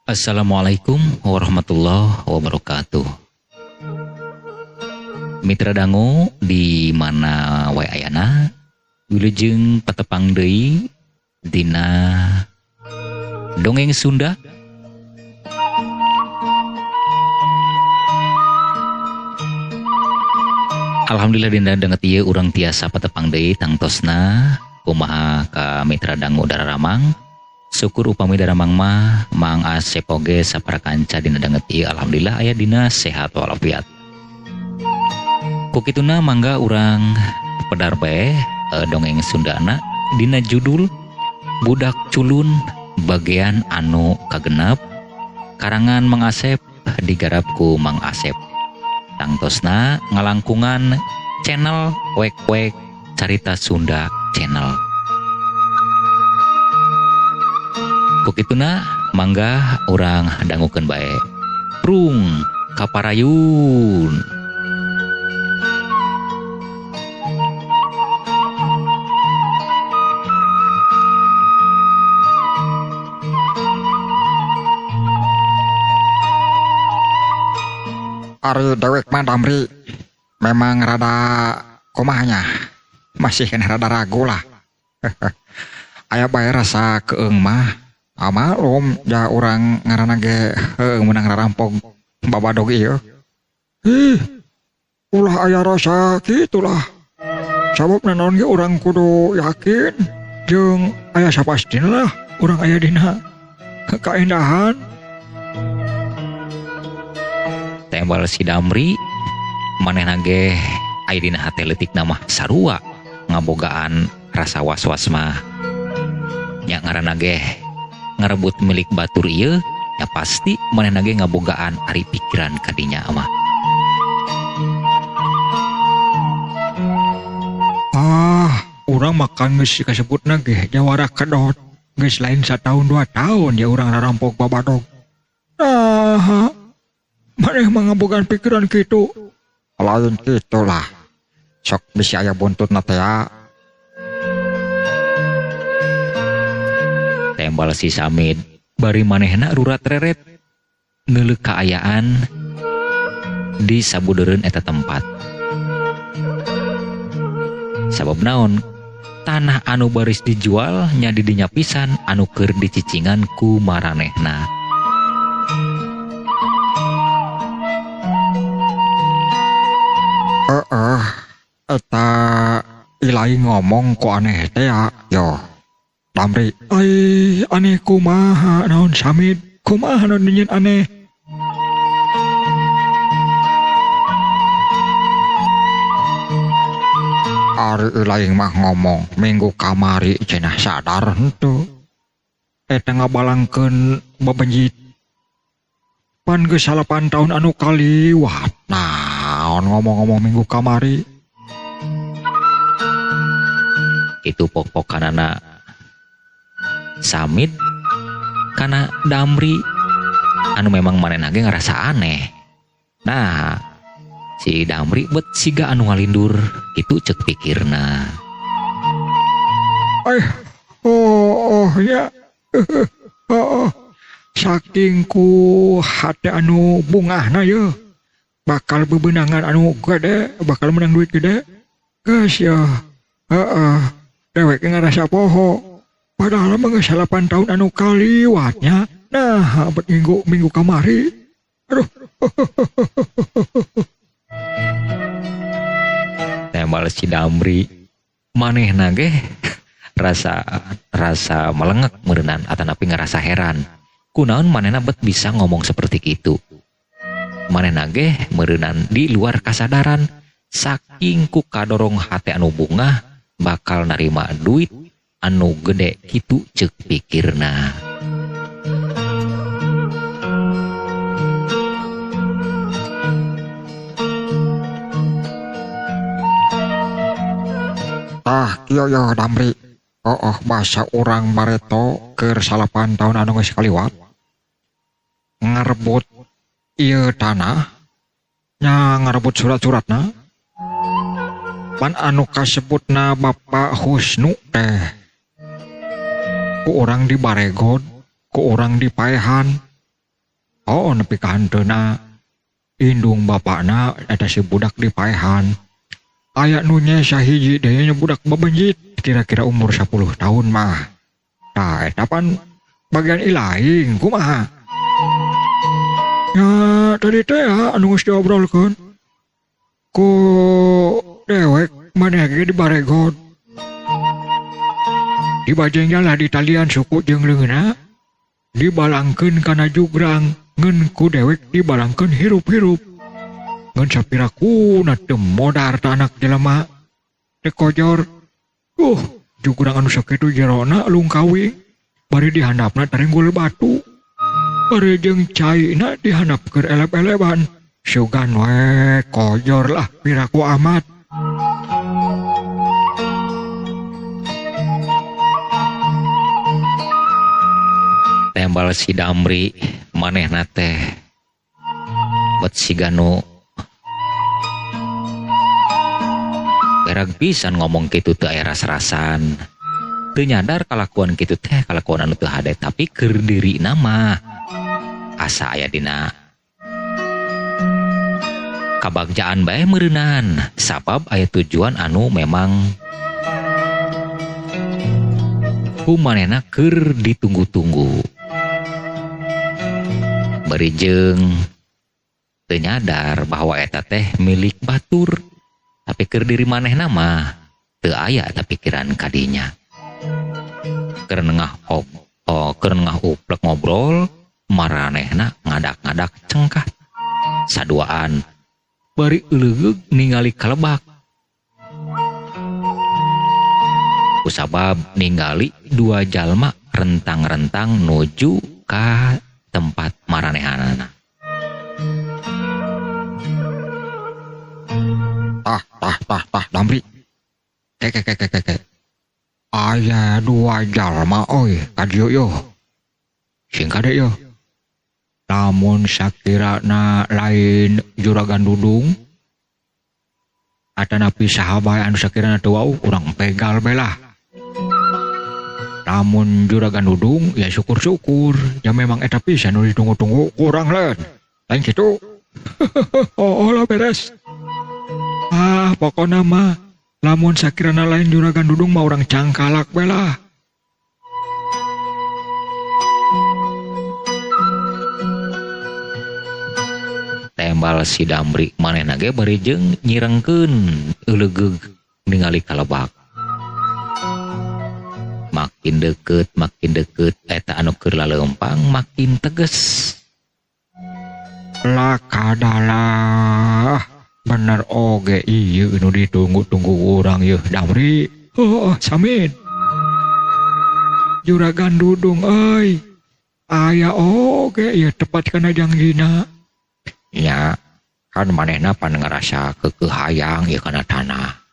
Assalamualaikum warahmatullahi wabarakatuh. Mitra dangu di mana wae ayana, wilujeng patepang deui dina dongeng Sunda. Alhamdulillah dinda denget ieu urang tiasa patepang deui tangtosna kumaha ka mitra dangu dararamang. Syukur upami daramang mah Mang Asep oge sapara kanca dina danget ieu alhamdulillah aya dina sehat walafiat. Ku kituna mangga urang pedar bae dongeng Sundana dina judul Budak Culun bagian anu kagenep karangan Mang Asep digarap ku Mang Asep. Tangtosna ngalangkungan channel Wek-Wek Carita Sunda channel. Kukituna mangga orang dangukeun bae. Prung kaparayun. Ari dewek mah Damri memang rada komahnya masih kan rada ragu lah. Aya bae rasa keung mah amalum ja urang ngaranna ge heuh meunang rarampok babadog ieu. Ulah aya rasa kitulah. Sabab naon ge urang kudu yakin jeung aya sapastina lah urang aya dina kaendahan. Tembal si Damri manehna ge aya dina hate leutikna mah sarua ngabogaan rasa was-was mah. Nya ngaranna ge ngarebut milik batur ieu ya pasti manehna ge ngabogaan ari pikiran kadinya mah. Urang makan geus kasebutna ge jawara kedot geus lain 1 tahun 2 tahun ya urang rarampok babadog. Maneh mah ngabogaan pikiran kitu. Lain kitu lah. Sok bisi aya buntutna teh. Tembal si Samid bari manehna rurat reret neuleuk kaayaan di sabudeureun eta tempat. Sabab naon? Tanah anu baris dijual nya di dinya pisan anu keur dicicingan ku maranehna. Eta ilai ngomong ku aneh teh ya. Yo. Damri, aneh kumaha naon Samid? Kumaha naon nyeun aneh? Ari laing mah ngomong minggu kamari cenah sadar henteu. Eta ngabalangkeun bebenjit. Pan geus 8 tahun anu kaliwat. Naon ngomong-ngomong minggu kamari? Itu pok-pokanana Samid kana Damri anu memang manehna ge ngarasa aneh. Nah, si Damri bet siga anu ngalindur kitu ceuk pikirna. Ya. Saking ku hate anu bungahna ye bakal bebenangan anu gede, bakal menang duit gede. Geus ya. Dewek ngarasa poho. Padahal mah geus 8 tahun anu kaliwatnya. Nah, bet minggu kamari. Aduh. Tembal si Damri manehna ge rasa melengek meureunnan atanapi ngarasa heran. Kunaon manehna bet bisa ngomong seperti kitu. Manehna ge meureunnan di luar kasadaran saking ku kadorong hate anu bungah bakal narima duit anu gede kitu ceuk pikirna. Kieu ya Damri. Bahasa urang bareto keur 8 tahun anu geus kaliwat. Ngarebut ieu tanah nya ngarebut surat-suratna. Pan anu kasebutna Bapak Husnu teh ku urang di Baregon, ku urang di Paehan, Oh nepi ka hanteuna indung bapakna eta si budak dipaehan. Aya nu nya sahiji deui nya budak babenjit kira-kira umur 10 tahun mah. Tah eta pan bagian ilaing kumaha? Ya tadi teh anu geus diobrolkeun ku dewek maneh ge dibaregot. Dibajengnya lah di talian suku jeung leungeunna dibalangkeun kana jugrang ngeun ku dewek dibalangkeun hirup-hirup. Ngeun sapirakuna teu modar ta anak jelema teu kojor. Jugrang anu sakitu jerona lungkawing bari dihandapna taringgul batu. Bari jeung caina dihandapkeun elep-eleban. Sugan we kojor lah piraku amat. Tembal si Damri manehna teh bet si Ganu berag pisan ngomong kitu teu aya ras-rasan, teu nyadar kalakuan kitu teh kalakuan anu teu hade, tapi keur dirina mah asa aya dina kabagjaan bae meureunan sabab aya tujuan anu memang kumanehna keur ditunggu-tunggu. Bari jeung teu nyadar bahwa eta teh milik batur, tapi keur diri manehna mah teu aya eta pikiran kadinya. Keur nengah uplek ngobrol maranehna ngadak-ngadak cengkat saduaan bari euleug ningali kalebak. Kusabab ningali dua jalma rentang-rentang nuju ka tempat maranehanana. Tah Damri. Kek. Aya dua jalma oi ka dieu yo. Sing kade yo. Lamun sakirana lain Juragan Dudung atanapi sahabat anu sakirana teu wau urang pegal belah. Lamun Juragan Dudung ya syukur-syukur, ya memang eta pisan nu ditunggu-tunggu kurang lain. Lain kitu. Oh lah beres. Pokona mah lamun sakirana lain Juragan Dudung mah urang cangkalak belah. Tembal si Damri manehna ge bari jeung nyirengkeun euleug ningali kalebak. Makin deket eta anu keur laleumpang makin teges. Lah kadalah bener oge ieu nu ditunggu-tunggu urang yeuh Damri. Samin. Juragan Dudung euy. Aya oge ieu tepat kana jangjina. Ya, kan manehna pan ngarasa keukeuh hayang ieu kana tanah.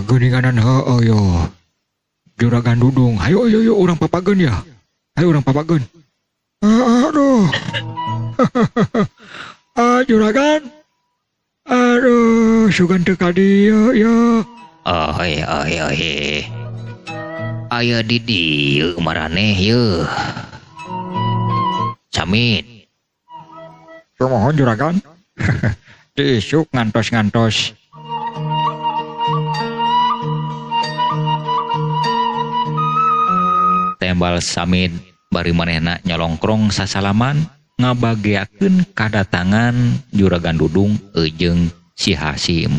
Geuninganan heueuh yo. Juragan Dudung, hayo urang papageun ya. Hayo urang papageun. Aduh. Juragan. Aduh, sugan teu ka dieu ya. Aya di dieu maraneh yeuh. Samin. Kumaha Juragan? Tisuk ngantos-ngantos. Tembal Samid bari manehna nyolongkrong sasalaman ngabageakeun kadatangan Juragan Dudung jeung si Hasim.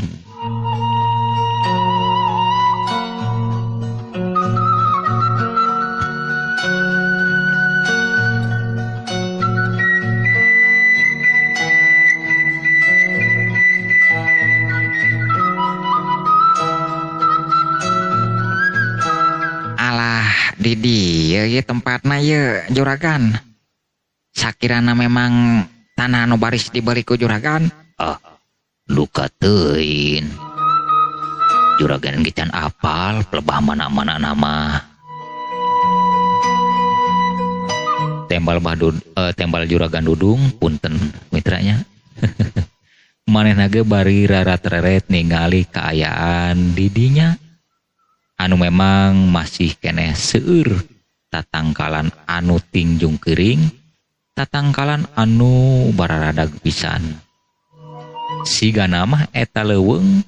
Di dieu ye tempatna ye Juragan. Sakirana memang tanah anu baris dibeli ku Juragan. Luka teuin. Juragan gican apal pelebah mana-mana nama. tembal juragan dudung punten mitranya. Manehna ge bari rarat-reret ningali kaayaan didinya anu memang masih keneh seueur tatangkalan anu tingjung kering, tatangkalan anu bararadag pisan. Sigana mah eta leuweung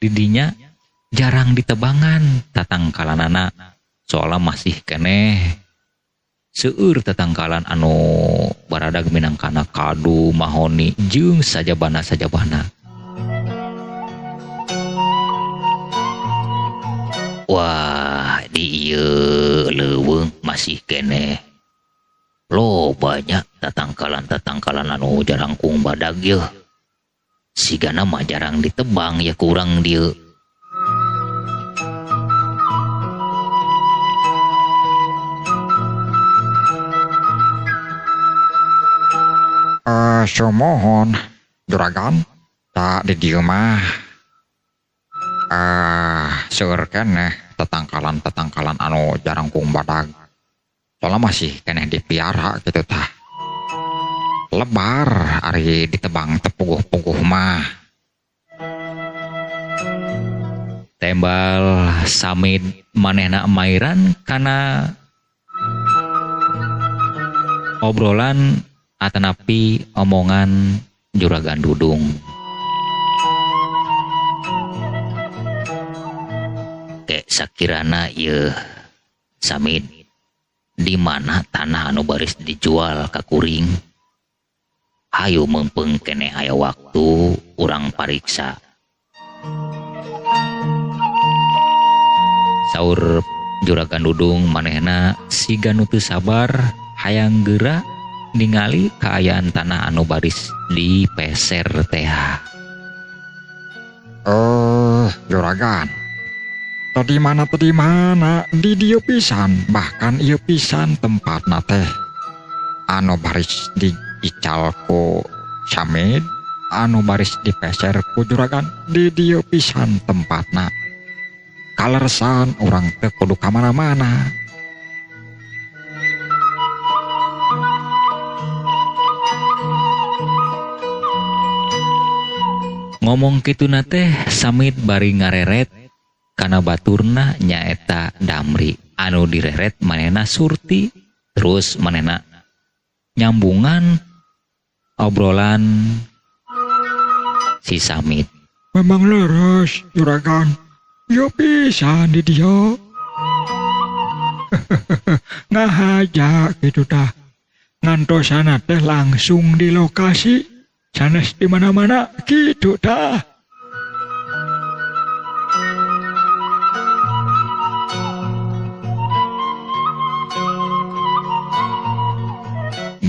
didinya jarang ditebangan tatangkalanana soalna masih keneh seueur tatangkalan anu baradag minangkana kadu, mahoni, jeung sajabana. Wah, di ieu leuweung masih keneh banyak tatangkalan anu jarang kung badag yeuh. Sigana mah jarang ditebang ya kurang dieu. Sumohon juragan tak di dieu mah seueur keneh tatangkalan anu jarang kung badag soalnya masih keneh dipiara gitu tah. Lebar ari ditebang tepuguh-puguh mah. Tembal samid manehna mairan kana obrolan atanapi omongan juragan dudung. Kek sakirana ieu samid di mana tanah anu baris dijual ka kuring. Hayu mempeng keneh aya waktu urang pariksa. Saur juragan dudung manehna siga nu teu sabar hayang geura ningali kaayaan tanah anu baris dipeser teh. Juragan. Tadi mana di dieu pisan, bahkan ieu pisan tempatna teh. Anu baris diical ku Samid, anu baris dipeser ku juragan di dieu pisan tempatna. Kaleresan urang teh kudu ka mana-mana. Ngomong kitu teh Samid bari ngareret kana baturna nyaeta Damri. Anu direret manehna Surti, terus manehna nyambungan obrolan si Samid. Memang leres juragan, yo pisan di dia. Ngahaja gitu dah. Ngantosana teh langsung di lokasi. Sanes di mana-mana gitu dah.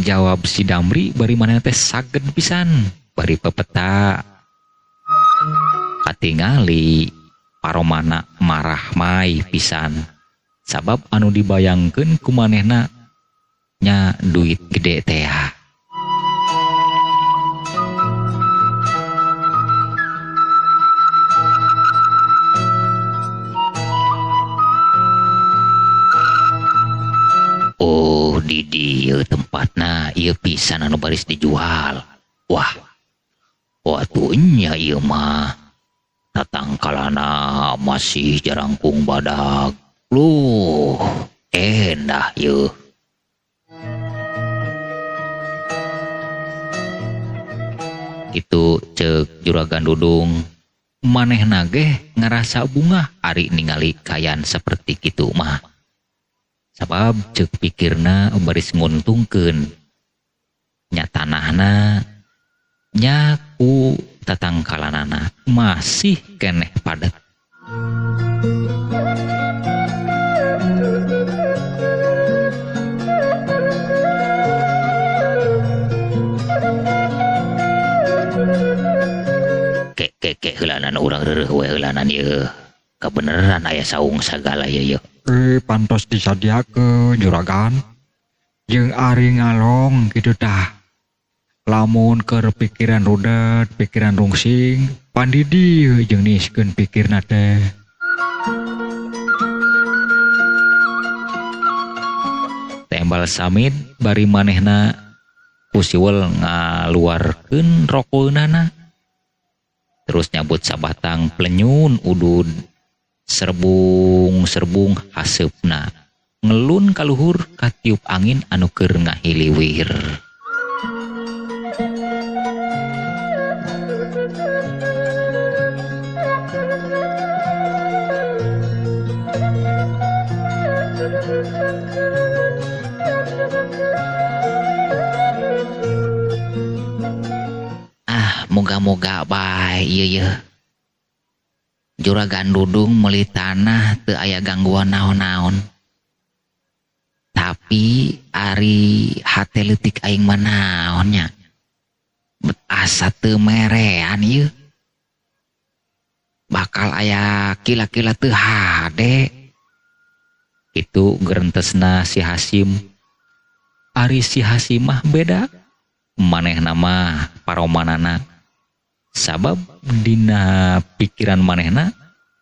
Jawab si Damri bari manehna teh saged pisan, bari pepeta katingali paromana marah mai pisan. Sabab anu dibayangkeun ku manehna nya duit gede teh. Di dieu tempatna ieu pisan anu baris dijual. Wah tuh nya ieu mah tatangkalana masih jarang kung badag. Luh endah ieu. Itu ceuk juragan dudung. Manehna ge ngarasa bunga ari ningali kayan seperti kitu mah. Sabab ceuk pikirna baris nguntungkeun nya tanahna nya ku tatangkalanana masih keneh padat. Kek heulanan urang reureuh we heulanan ieu. Kabeneran aya saung sagala ieu. Pantos disadiakeun juragan. Jeung ari ngalong kitu tah. Lamun keur pikiran rudet, pikiran rungsing, pandi dieu jeung niskeun pikirna teh. Tembal Samid bari manehna kusiwel ngaluarkeun rokoeunana terus nyabut sabatang plenyun udud serbung haseupna ngelun kaluhur katiup angin anu keur ngahiliwir. Moga-moga bae ieu juragan dudung meuli tanah teu aya gangguan naon-naon. Tapi ari hate leutik aing mah naonnya. Bet asa teu merean ieu. Bakal aya kila-kila teu hade. Itu gerentesna si Hasim. Ari si Hasim mah beda. Manehna mah paromanana. Sabab dina pikiran manehna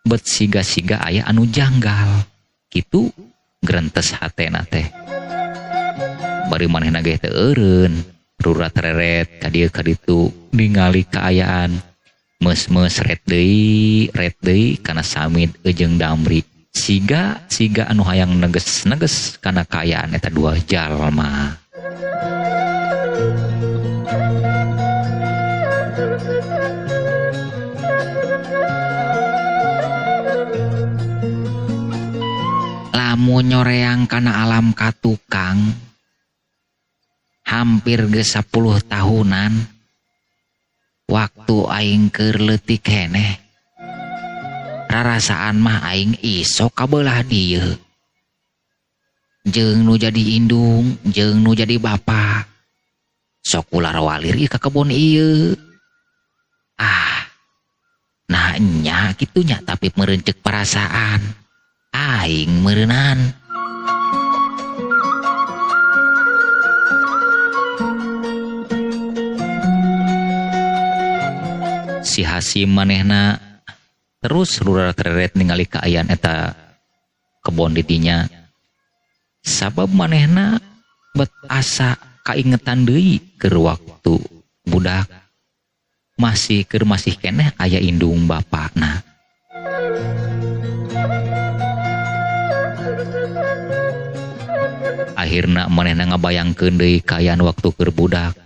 bet siga-siga aya anu janggal kitu gerentes hatena teh bari manehna ge teu eureun rurat reret ka dieu ka ditu ningali kaayaan meus-meus ret deui kana samid jeung damri siga anu hayang neges kana kaayaan eta dua jalma. Lamun nyoreang kana alam katukang hampir ge 10 tahunan waktu aing keur leutik keneh rarasaan mah aing iso kabelah dieu jeung nu jadi indung jeung nu jadi bapa sok ular walir ieu ka kebon ieu nah nya kitu nya tapi merencek perasaan aing meureunan. Si Hasim manehna terus rurat-reret ningali kaayaan eta kebon didinya sabab manehna bet asa kaingetan deui keur waktu budak masih keneh aya indung bapakna. Akhirna manehna ngabayangkeun deui kaayaan waktu keur budak.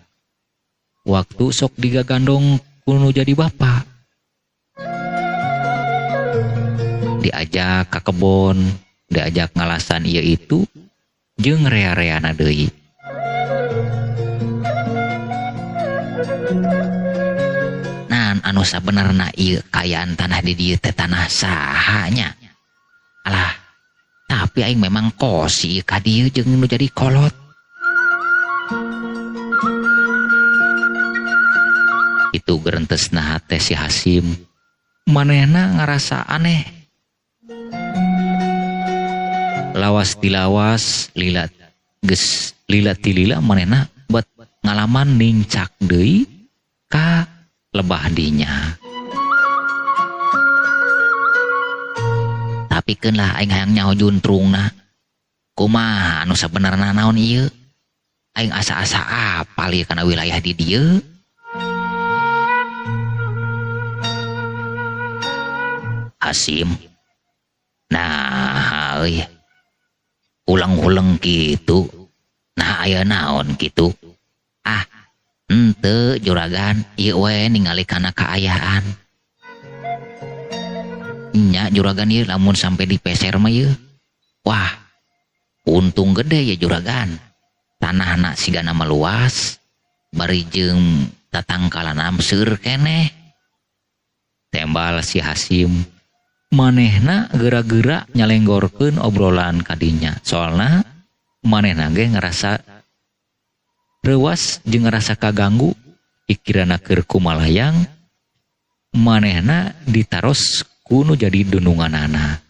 Waktu sok digagandong kudu jadi bapa. Diajak ka kebon, diajak ngalasan ieu itu jeung rea-reana deui. Nan anu sabenerna ieu kaayaan tanah di dieu teh tanah saha nya? Alah, tapi aing memang kosi ka dieu jeung nu jadi kolot. Itu gerentesna hate si Hasim. Manehna ngarasa aneh. Lawas tilawas lila tilila manehna bet ngalaman nincak deui ka lebah dinya. Tapi keun lah aing hayang nyaho juntrungna. Kumaha anu sabenerna naon ieu? Aing asa-asa apal ieu kana wilayah di dieu. Hasim. Nah, euy. Ulang-ulang kitu. Nah, aya naon kitu? Henteu juragan, ieu we ningali kana kaayaan. Nya juragan ieu lamun sampai dipeser mah ieu. Wah, untung gede ya juragan. Tanahna sigana meluas, bari jeung tatangkalana seur keneh. Tembal si Hasim. Manehna geura-geura nyalenggorkeun obrolan kadinya. Soalna manehna ge ngerasa reuas jeung ngerasa kaganggu pikiranna keur kumalayang. Manehna ditaros kuno jadi dununganana.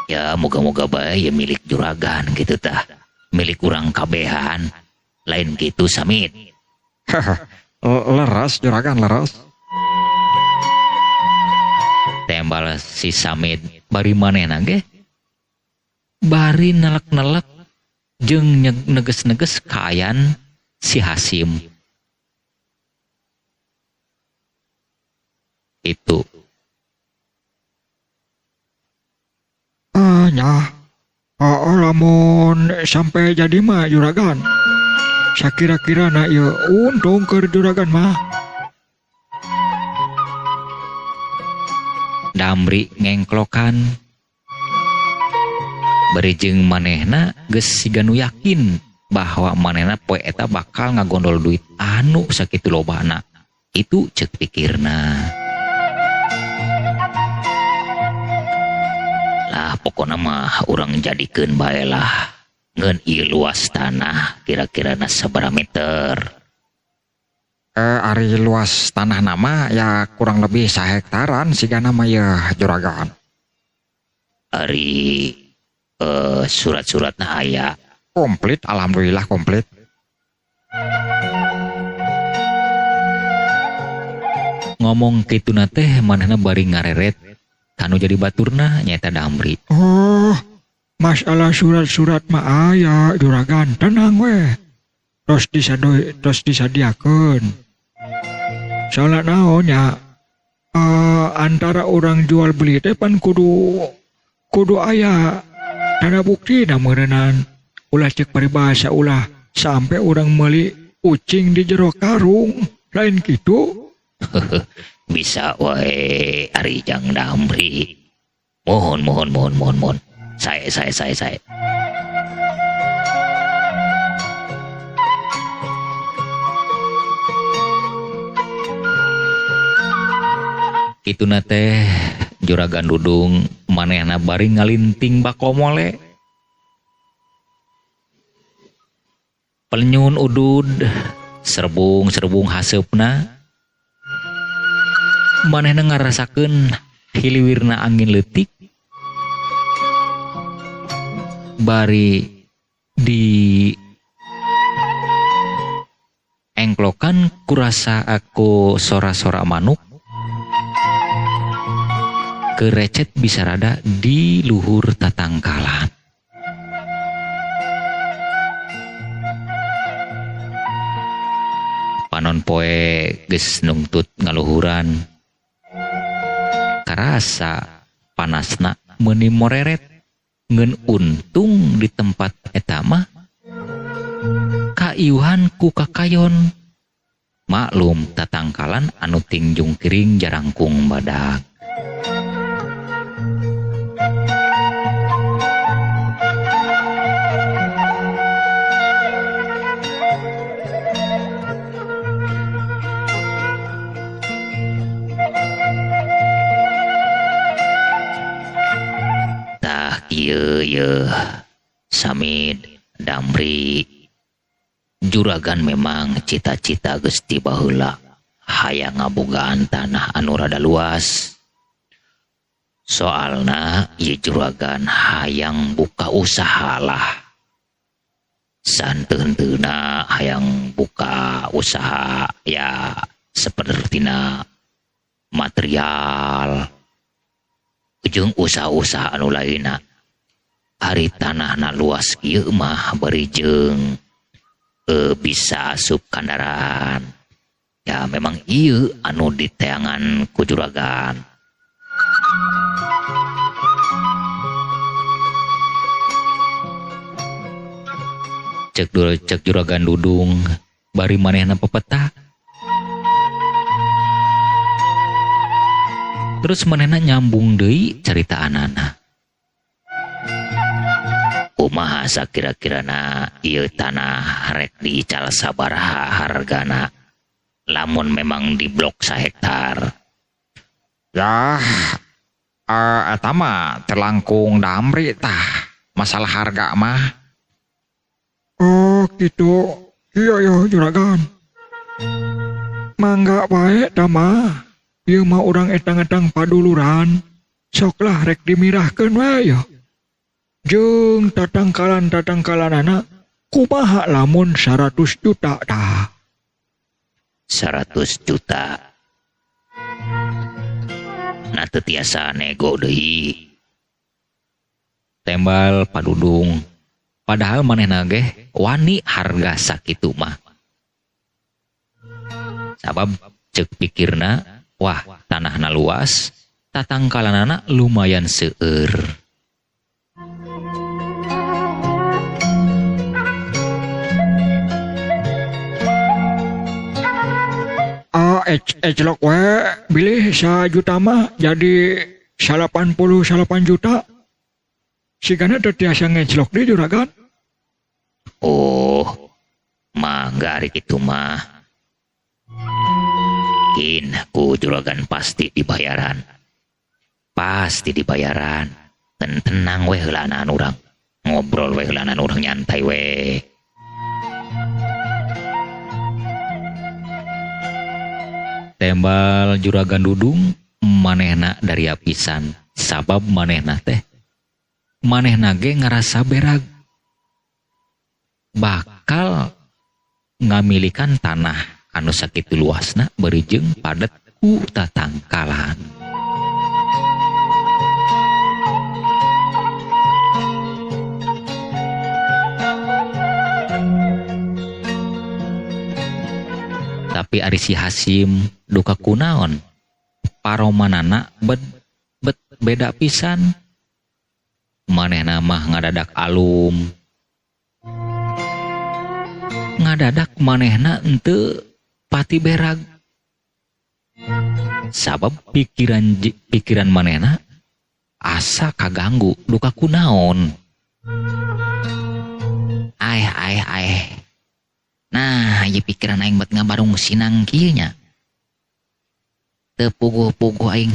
Ya moga-moga bae ya milik juragan gitu tah. Milik urang kabehan. Lain gitu samit. Leres juragan leres. Tembal si Samit bari manehna ge bari nelek-nelek jeung neges-neges kaayan si Hasim. Itu Nya, lamun sampai jadi mah juragan. Sakira-kira na ieu untung keur juragan mah. Damri ngengklokan berijeng manehna geus siga nu yakin bahwa manehna poe eta bakal ngagondol duit anu sakitu lobana. Itu ceuk pikirna. Lah pokona mah urang jadikeun bae lah. Ngeun ieu luas tanah kira-kirana sabaraha meter. Ari luas tanah nama ya kurang lebih 1 hektaran siga nama ya juragan. Ari surat-suratna aya. Komplit, alhamdulillah komplit. Ngomong kituna teh manehna bari ngareret kanu jadi baturna nyaeta Damri. Oh, masalah surat-surat mah aya juragan, tenang we. Terus disadiakeun. Soalnya naonnya antara orang jual beli teh pan kudu aya tanda bukti na meureunana. Ulah cek paribahasa ulah sampai orang meuli ucing di jero karung. Lain kitu. Bisa wae ari Jang Damri. Mohon. Saya. Kituna teh juragan Dudung manehna bari ngalinting bakomole. Pelnyun udud serbung haseupna. Manehna ngarasakeun hiliwirna angin leutik. Bari di engklokan kurasa aku sora-sora manuk. Kerecet bisa rada di luhur tatangkalan. Panon poe geus nungtut ngaluhuran. Karasa panasna meuni moreret. Ngeun untung di tempat eta mah kaiuhan ku kakayon. Maklum tatangkalan anu tingjung kiring jarangkung badak. Ieu Samid Damri juragan memang cita-cita geus ti baheula hayang ngabogaan tanah anu rada luas. Soalna ieu juragan hayang buka usaha lah. Santeunteuna hayang buka usaha ya sapertina material jeung usaha-usaha anu lainna. Ari tanahna luas kieu mah berijeng bisa asup kendaraan. Ya memang ieu anu diteangan ku juragan. Cek juragan Dudung bari manehna pepeta. Terus manehna nyambung deui carita anana. Kumaha sakira-kirana ieu tanah rek diical sabaraha hargana lamun memang di blok 1 hektar. Ya, eta mah terlangkung Damri tah. Masalah harga mah. Oh gitu. Iya juragan. Mangga bae tah mah. Ieu mah urang etang-etang paduluran. Soklah rek dimirahkeun wae ya. Jeung tatangkalan-tatangkalanana kumaha lamun 100 juta tah. 100 juta. Nah teu tiasa nego deui. Tembal padudung Padahal manehna ge wani harga sakitu mah. Sabab cek pikirna, wah tanahna luas, tatangkalanana lumayan seueur. Ejlok we bilih 1 juta mah jadi 88 juta. Sigana teu tiasa ngejlok di juragan. Oh, mangga ari kitu mah. Kin ku juragan pasti dibayaran. Pasti dibayaran. Tenang we heulanan urang. Ngobrol we heulanan urang nyantai we. Tembal juragan dudung manehna dari apisan. Sabab manehna teh manehna ge ngarasa berag. Bakal ngamilikan tanah anu sakitu luasna berijeng padet ku tatangkalan. Tapi ari si Hasim duka kunaon paromanana beda pisan. Manehna mah ngadadak alum. Ngadadak manehna henteu pati berag. Sabab pikiran manehna asa kaganggu duka kunaon. Ai. Nah, ieu pikiran aing bet ngabarung sinang kieu nya. Teu puguh-puguh aing.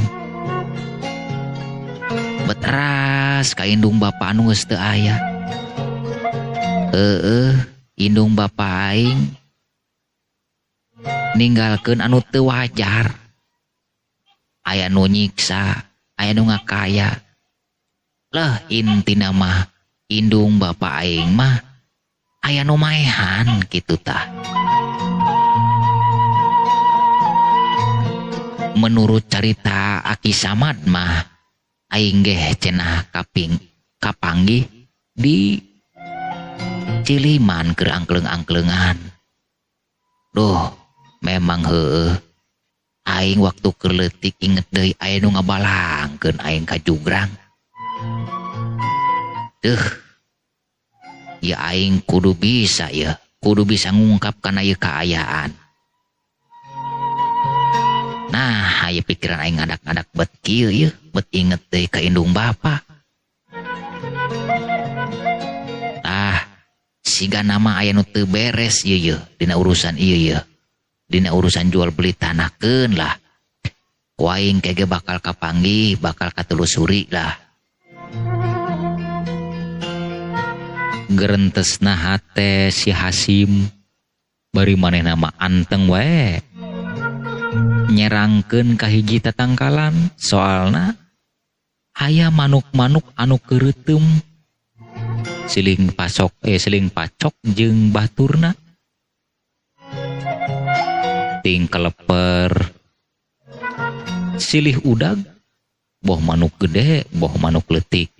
Betras ka indung bapa anu geus teu aya. Indung bapa aing ninggalkeun anu teu wajar. Aya nu nyiksa, aya nu ngakaya. Lah intina mah indung bapa aing mah aya nu maehan kitu tah. Menurut carita Aki Samad mah aing ge cenah kapanggih di Ciliman keur angkleng-angklengan. Duh, memang heueuh. Aing waktu keur leutik inget deui aya nu ngabalangkeun aing ka jugrang. Ya aing kudu bisa ngungkapkan aya kaayaan. Nah, aya pikiran aing ngadak-ngadak bet kieu yeuh, bet inget deui ka indung bapa. Siga nama aya nu teu beres ieu dina urusan ieu. Dina urusan jual beli tanahkeun lah. Ku aing kege bakal kapanggih, bakal katelusuri lah. Gerentesna hate si Hasim bari manehna mah anteng wae. Nyerangkeun ka hiji tatangkalan soalna aya manuk-manuk anu keureuteum. Siling pacok jeung baturna. Ting keleper. Silih udag, boh manuk gede, boh manuk leutik.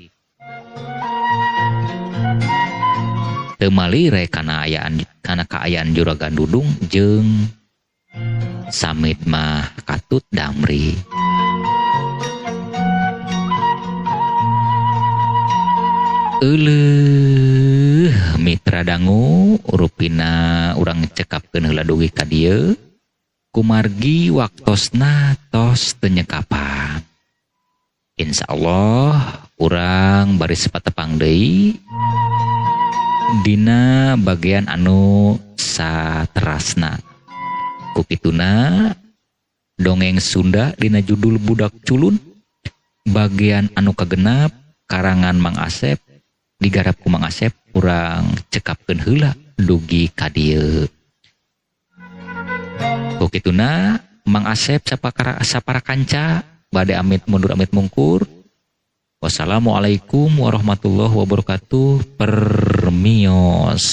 Teu malire kana kaayaan juragan dudung jeung samit mah katut damri. Mitra dangu rupina urang cekapkeun heula dugi ka dieu kumargi waktosna tos teu nyekapan. Insyaallah urang bari sapatepang deui dina bagian anu saterasna. Kupituna dongeng Sunda dina judul Budak Culun bagian anu kagenap karangan Mang Asep digarap ku Mang Asep urang cekapkeun heula dugi ka dieu. Kukituna Mang Asep sapara kanca bade amit mundur amit mungkur. Wassalamualaikum warahmatullahi wabarakatuh. Permios.